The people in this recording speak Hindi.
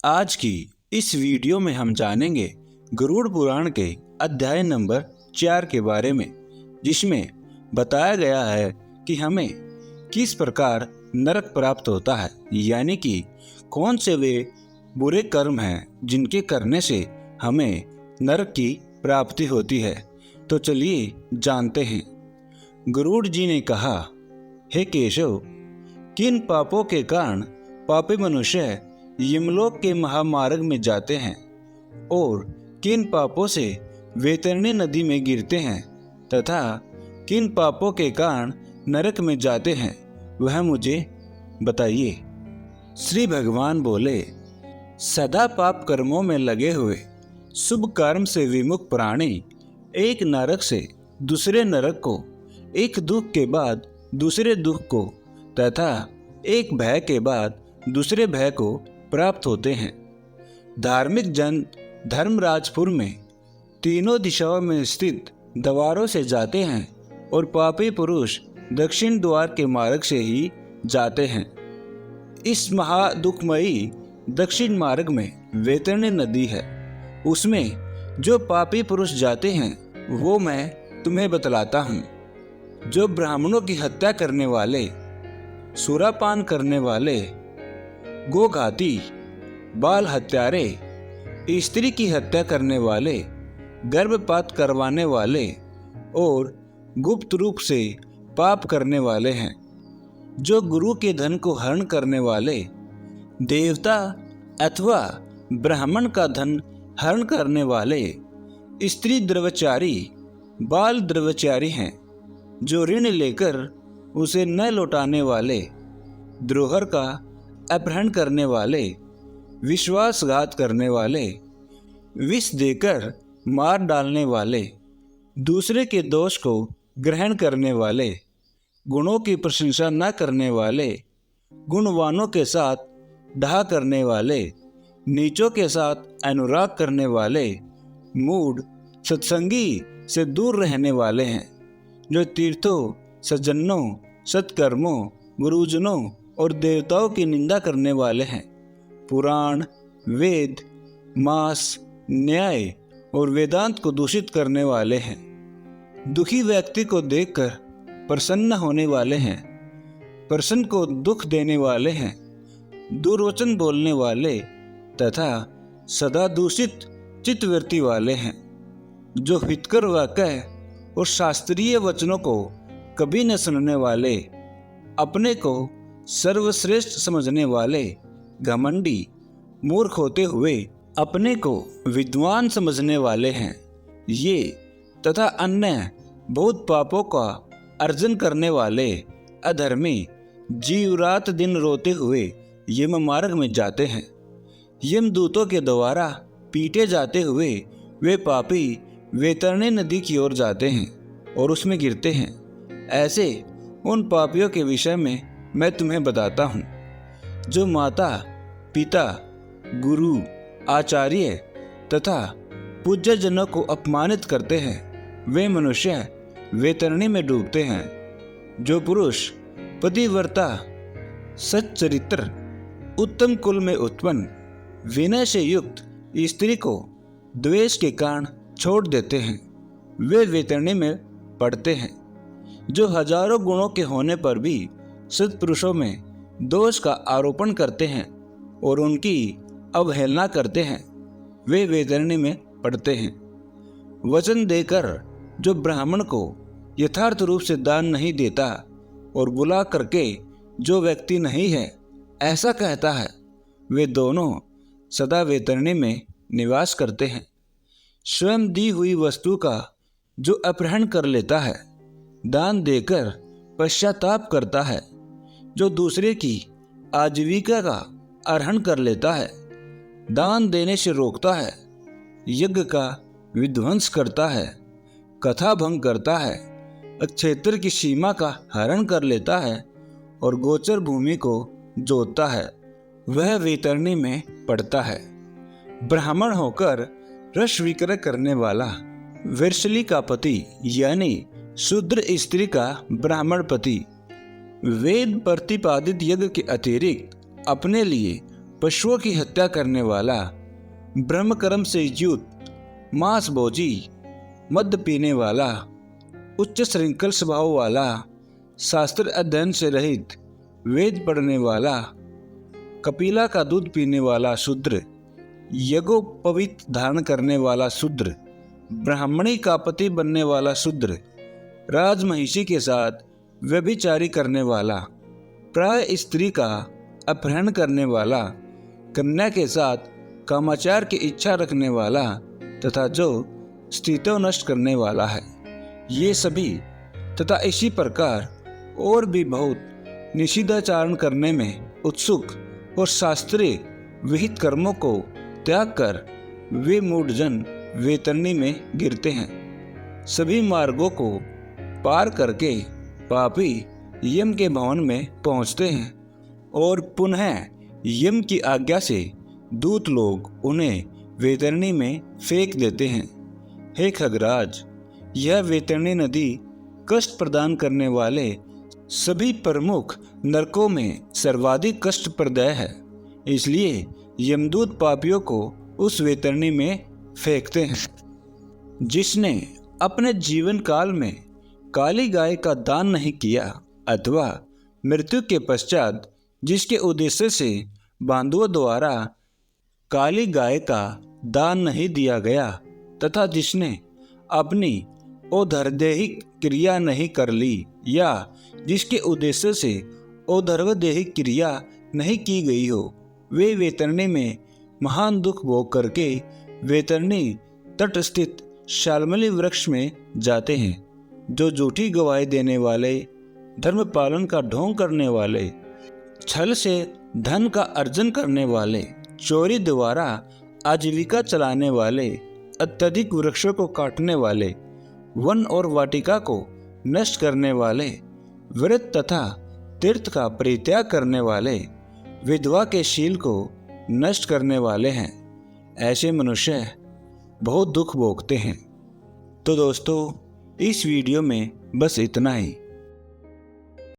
आज की इस वीडियो में हम जानेंगे गरुड़ पुराण के अध्याय नंबर 4 के बारे में, जिसमें बताया गया है कि हमें किस प्रकार नरक प्राप्त होता है, यानी कि कौन से वे बुरे कर्म हैं जिनके करने से हमें नरक की प्राप्ति होती है। तो चलिए जानते हैं। गरुड़ जी ने कहा, हे केशव, किन पापों के कारण पापी मनुष्य यमलोक के महामार्ग में जाते हैं और किन पापों से वैतरणी नदी में गिरते हैं तथा किन पापों के कारण नरक में जाते हैं, वह मुझे बताइए। श्री भगवान बोले, सदा पाप कर्मों में लगे हुए शुभ कर्म से विमुख प्राणी एक नरक से दूसरे नरक को, एक दुख के बाद दूसरे दुख को तथा एक भय के बाद दूसरे भय को प्राप्त होते हैं। धार्मिक जन धर्मराजपुर में तीनों दिशाओं में स्थित द्वारों से जाते हैं और पापी पुरुष दक्षिण द्वार के मार्ग से ही जाते हैं। इस महादुखमयी दक्षिण मार्ग में वैतरणी नदी है। उसमें जो पापी पुरुष जाते हैं वो मैं तुम्हें बतलाता हूँ। जो ब्राह्मणों की हत्या करने वाले, सुरापान करने वाले, गोघाती, बाल हत्यारे, स्त्री की हत्या करने वाले, गर्भपात करवाने वाले और गुप्त रूप से पाप करने वाले हैं। जो गुरु के धन को हरण करने वाले, देवता अथवा ब्राह्मण का धन हरण करने वाले, स्त्री द्रव्यचारी, बाल द्रव्यचारी हैं। जो ऋण लेकर उसे न लौटाने वाले, द्रोहर का अपहरण करने वाले, विश्वासघात करने वाले, विष देकर मार डालने वाले, दूसरे के दोष को ग्रहण करने वाले, गुणों की प्रशंसा न करने वाले, गुणवानों के साथ डाह करने वाले, नीचों के साथ अनुराग करने वाले, मूढ़ सत्संगी से दूर रहने वाले हैं। जो तीर्थों, सज्जनों, सत्कर्मों, गुरुजनों और देवताओं की निंदा करने वाले हैं। पुराण, वेद, मास, न्याय और वेदांत को दूषित करने वाले हैं। दुखी व्यक्ति को देखकर प्रसन्न होने वाले हैं। प्रसन्न को दुख देने वाले हैं। दुर्वचन बोलने वाले तथा सदा दूषित चित्तवृत्ति वाले हैं। जो हितकर वाक्य और शास्त्रीय वचनों को कभी न सुनने वाले, अपने को सर्वश्रेष्ठ समझने वाले, घमंडी, मूर्ख होते हुए अपने को विद्वान समझने वाले हैं। ये तथा अन्य बहुत पापों का अर्जन करने वाले अधर्मी जीव रात दिन रोते हुए यम मार्ग में जाते हैं। यमदूतों के द्वारा पीटे जाते हुए वे पापी वैतरणी नदी की ओर जाते हैं और उसमें गिरते हैं। ऐसे उन पापियों के विषय में मैं तुम्हें बताता हूँ। जो माता, पिता, गुरु, आचार्य तथा पूज्य जनों को अपमानित करते हैं, वे मनुष्य वैतरणी में डूबते हैं। जो पुरुष पतिव्रता, सच्चरित्र, उत्तम कुल में उत्पन्न, विनय से युक्त स्त्री को द्वेष के कारण छोड़ देते हैं, वे वैतरणी में पड़ते हैं। जो हजारों गुणों के होने पर भी सत्पुरुषों में दोष का आरोपण करते हैं और उनकी अवहेलना करते हैं, वे वैतरणी में पड़ते हैं। वचन देकर जो ब्राह्मण को यथार्थ रूप से दान नहीं देता और बुला करके जो व्यक्ति नहीं है ऐसा कहता है, वे दोनों सदा वैतरणी में निवास करते हैं। स्वयं दी हुई वस्तु का जो अपहरण कर लेता है, दान देकर पश्चाताप करता है, जो दूसरे की आजीविका का अर्हण कर लेता है, दान देने से रोकता है, यज्ञ का विध्वंस करता है, कथा भंग करता है, क्षेत्र की सीमा का हरण कर लेता है और गोचर भूमि को जोतता है, वह वैतरणी में पड़ता है। ब्राह्मण होकर रस विक्रय करने वाला, वैश्यली का पति यानी शूद्र स्त्री का ब्राह्मण पति, वेद प्रतिपादित यज्ञ के अतिरिक्त अपने लिए पशुओं की हत्या करने वाला, ब्रह्मकर्म से युक्त, मांस भोजी, मद्य पीने वाला, उच्च श्रृंखल स्वभाव वाला, शास्त्र अध्ययन से रहित, वेद पढ़ने वाला, कपिला का दूध पीने वाला शूद्र, यज्ञोपवीत धारण करने वाला शूद्र, ब्राह्मणी का पति बनने वाला शूद्र, राजमहिषी के साथ व्यभिचारी करने वाला, प्राय स्त्री का अपहरण करने वाला, कन्या के साथ कामाचार की इच्छा रखने वाला तथा जो स्त्रीत्व नष्ट करने वाला है, ये सभी तथा इसी प्रकार और भी बहुत निषिद्धाचरण करने में उत्सुक और शास्त्रीय विहित कर्मों को त्याग कर वे मूढ़जन वैतरणी में गिरते हैं। सभी मार्गों को पार करके पापी यम के भवन में पहुंचते हैं और पुनः यम की आज्ञा से दूत लोग उन्हें वैतरणी में फेंक देते हैं। हे खगराज, यह वैतरणी नदी कष्ट प्रदान करने वाले सभी प्रमुख नरकों में सर्वाधिक कष्टप्रदाय है, इसलिए यमदूत पापियों को उस वैतरणी में फेंकते हैं। जिसने अपने जीवन काल में काली गाय का दान नहीं किया अथवा मृत्यु के पश्चात जिसके उद्देश्य से बांधुओं द्वारा काली गाय का दान नहीं दिया गया तथा जिसने अपनी औधर्वदेहिक क्रिया नहीं कर ली या जिसके उद्देश्य से औधर्वदेहिक क्रिया नहीं की गई हो, वे वैतरणी में महान दुख भोग करके वैतरणी तट स्थित शाल्मली वृक्ष में जाते हैं। जो झूठी गवाही देने वाले, धर्म पालन का ढोंग करने वाले, छल से धन का अर्जन करने वाले, चोरी द्वारा आजीविका चलाने वाले, अत्यधिक वृक्षों को काटने वाले, वन और वाटिका को नष्ट करने वाले, व्रत तथा तीर्थ का परित्याग करने वाले, विधवा के शील को नष्ट करने वाले हैं। ऐसे मनुष्य बहुत दुख भोगते हैं। तो दोस्तों, इस वीडियो में बस इतना ही।